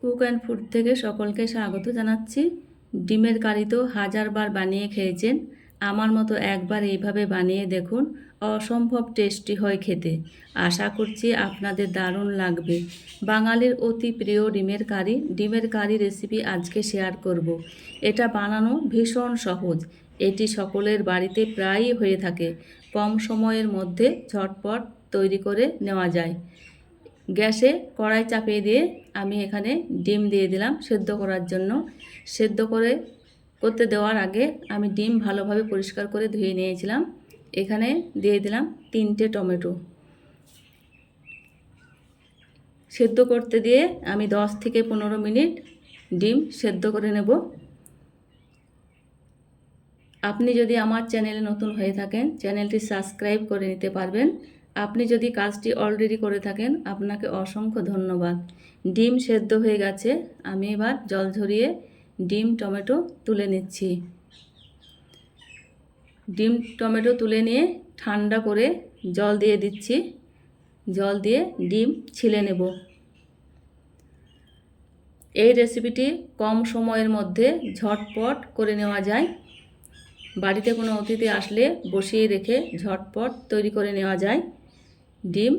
Cook and food থেকে সকলকে স্বাগত জানাচ্ছি। ডিমের কারি তো হাজারবার বানিয়ে খেয়েছেন, আমার মতো একবার এইভাবে বানিয়ে দেখুন। অসম্ভব টেস্টি হয় খেতে। আশা করছি আপনাদের দারুণ লাগবে। বাঙালির অতি প্রিয় ডিমের কারি রেসিপি আজকে শেয়ার করব। এটা বানানো ভীষণ সহজ। এটি সকলের বাড়িতে প্রায়ই হয়ে থাকে। কম সময়ের মধ্যে ঝটপট তৈরি করে নেওয়া যায়। গ্যাসে কড়াই চাপিয়ে দিয়ে আমি এখানে ডিম দিয়ে দিলাম সেদ্ধ করার জন্য। সেদ্ধ করতে দেওয়ার আগে আমি ডিম ভালোভাবে পরিষ্কার করে ধুয়ে নিয়েছিলাম। এখানে দিয়ে দিলাম 3টে টমেটো। সেদ্ধ করতে দিয়ে আমি 10 থেকে 15 মিনিট ডিম সেদ্ধ করে নেব। আপনি যদি আমার চ্যানেলে নতুন হয়ে থাকেন, চ্যানেলটি সাবস্ক্রাইব করে নিতে পারবেন। আপনি যদি কাজটি অলরেডি করে থাকেন, আপনাকে অসংখ্য ধন্যবাদ। ডিম সেদ্ধ হয়ে গেছে, আমি এবার জল ঝরিয়ে ডিম টমেটো তুলে নিচ্ছি। ডিম টমেটো তুলে নিয়ে ঠান্ডা করে জল দিয়ে দিচ্ছি। জল দিয়ে ডিম ছিলে নেব। এই রেসিপিটি কম সময়ের মধ্যে ঝটপট করে নেওয়া যায়। বাড়িতে কোনো অতিথি আসলে বসিয়ে রেখে ঝটপট তৈরি করে নেওয়া যায়। ডিম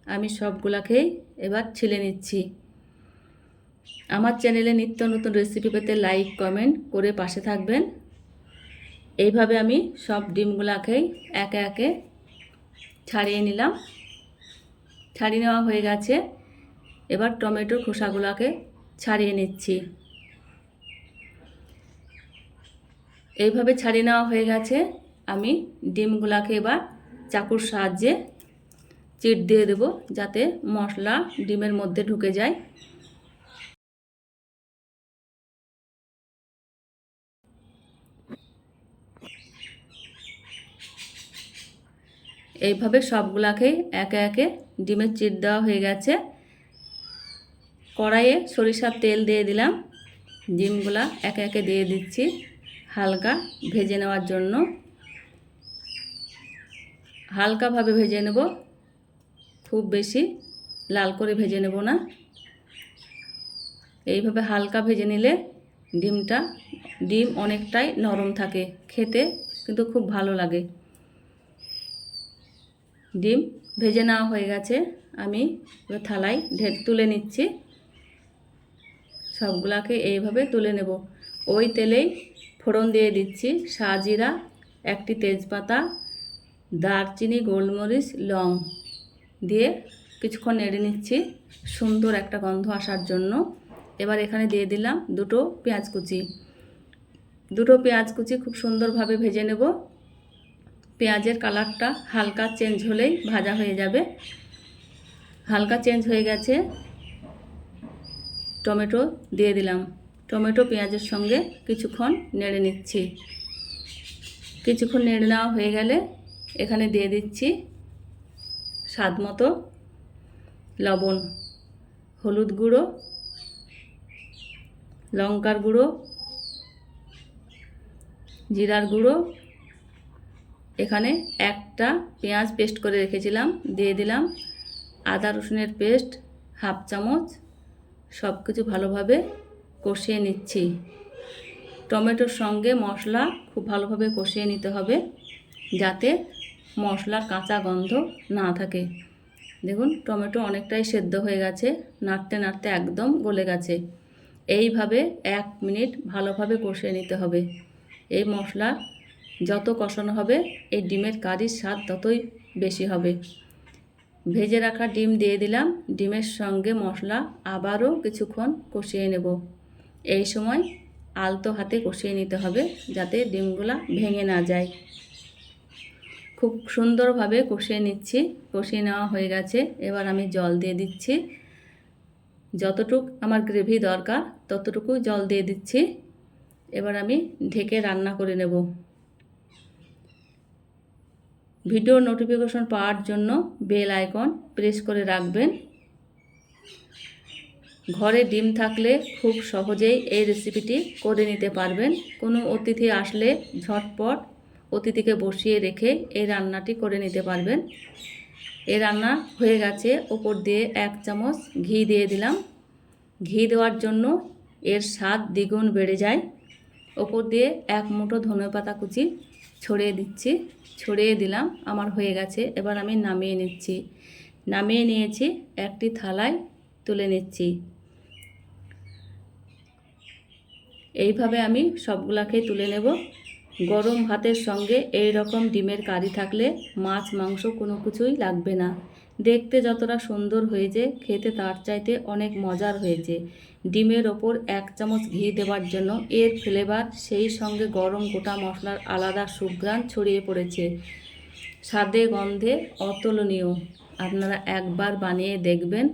আমি সবগুলাকেই এবার ছিলে নিচ্ছি। আমার চ্যানেলে নিত্য নতুন রেসিপি পেতে লাইক কমেন্ট করে পাশে থাকবেন। এইভাবে আমি সব ডিমগুলাকেই একে একে ছাড়িয়ে নিলাম। ছাড়িয়ে নেওয়া হয়ে গেছে। এবার টমেটোর খোসাগুলোকে ছাড়িয়ে নিচ্ছি। এইভাবে ছাড়িয়ে নেওয়া হয়ে গেছে। আমি ডিমগুলাকে এবার চাকুর সাহায্যে চিট দিয়ে দেব, যাতে মশলা ডিমের মধ্যে ঢুকে যায়। এইভাবে সবগুলাকেই একে একে ডিমের চিট দেওয়া হয়ে গেছে। কড়াইয়ে সরিষার তেল দিয়ে দিলাম। ডিমগুলা একে একে দিয়ে দিচ্ছি হালকা ভেজে নেওয়ার জন্য। হালকাভাবে ভেজে নেব, খুব বেশি লাল করে ভেজে নেব না। এইভাবে হালকা ভেজে নিলে ডিম অনেকটাই নরম থাকে, খেতে কিন্তু খুব ভালো লাগে। ডিম ভেজে নেওয়া হয়ে গেছে, আমি থালায় তুলে নিচ্ছি। সবগুলাকে এইভাবে তুলে নেব। ওই তেলেই ফোড়ন দিয়ে দিচ্ছি সাজিরা, একটি তেজপাতা, দারচিনি, গোলমরিচ, লং দিয়ে কিছুক্ষণ নেড়ে নিচ্ছি সুন্দর একটা গন্ধ আসার জন্য। এবার এখানে দিয়ে দিলাম দুটো পেঁয়াজ কুচি খুব সুন্দরভাবে ভেজে নেব। পেঁয়াজের কালারটা হালকা চেঞ্জ হলেই ভাজা হয়ে যাবে। হালকা চেঞ্জ হয়ে গেছে, টমেটো দিয়ে দিলাম। টমেটো পেঁয়াজের সঙ্গে কিছুক্ষণ নেড়ে নিচ্ছি। কিছুক্ষণ নেড়ে নেওয়া হয়ে গেলে এখানে দিয়ে দিচ্ছি স্বাদ মতো লবণ, হলুদ গুঁড়ো, লঙ্কার গুঁড়ো, জিরার গুঁড়ো। এখানে একটা পেঁয়াজ পেস্ট করে রেখেছিলাম, দিয়ে দিলাম। আদা রসুনের পেস্ট হাফ চামচ। সব কিছু ভালোভাবে কষিয়ে নিচ্ছি। টমেটোর সঙ্গে মশলা খুব ভালোভাবে কষিয়ে নিতে হবে, যাতে মশলার কাঁচা গন্ধ না থাকে। দেখুন টমেটো অনেকটাই সেদ্ধ হয়ে গেছে, নাড়তে নাড়তে একদম গলে গেছে। এইভাবে 1 মিনিট ভালোভাবে কষিয়ে নিতে হবে। এই মশলা যত কষানো হবে এই ডিমের কারির স্বাদ ততই বেশি হবে। ভেজে রাখা ডিম দিয়ে দিলাম। ডিমের সঙ্গে মশলা আবারও কিছুক্ষণ কষিয়ে নেব। এই সময় আলতো হাতে কষিয়ে নিতে হবে, যাতে ডিমগুলা ভেঙে না যায়। খুব সুন্দরভাবে কষিয়ে নিচ্ছি। কষিয়ে নেওয়া হয়ে গেছে। এবার আমি জল দিয়ে দিচ্ছি। যতটুক আমার গ্রেভি দরকার ততটুকু জল দিয়ে দিচ্ছি। এবার আমি ঢেকে রান্না করে নেব। ভিডিও নোটিফিকেশন পাওয়ার জন্য বেল আইকন প্রেস করে রাখবেন। ঘরে ডিম থাকলে খুব সহজেই এই রেসিপিটি করে নিতে পারবেন। কোনো অতিথি আসলে ঝটপট অতিথিকে বসিয়ে রেখে এই রান্নাটি করে নিতে পারবেন। এই রান্না হয়ে গেছে। ওপর দিয়ে 1 চামচ ঘি দিয়ে দিলাম। ঘি দেওয়ার জন্য এর স্বাদ দ্বিগুণ বেড়ে যায়। ওপর দিয়ে এক মুঠো ধনেপাতা কুচি ছড়িয়ে দিচ্ছি। ছড়িয়ে দিলাম, আমার হয়ে গেছে। এবার আমি নামিয়ে নিচ্ছি। নামিয়ে নিয়েছি, একটি থালায় তুলে নিচ্ছি। এইভাবে আমি সবগুলাকে তুলে নেব। গরম ভাতের সঙ্গে এই রকম ডিমের কারি থাকলে মাছ মাংস কোনো কিছুই লাগবে না। দেখতে যতটা সুন্দর হয়েছে, খেতে তার চাইতে অনেক মজার হয়েছে। ডিমের ওপর 1 চামচ ঘি দেওয়ার জন্য এর ফ্লেভার, সেই সঙ্গে গরম গোটা মশলার আলাদা সুঘ্রাণ ছড়িয়ে পড়েছে। স্বাদে গন্ধে অতুলনীয়। আপনারা একবার বানিয়ে দেখবেন,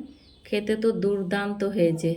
খেতে তো দুর্দান্ত হয়েছে।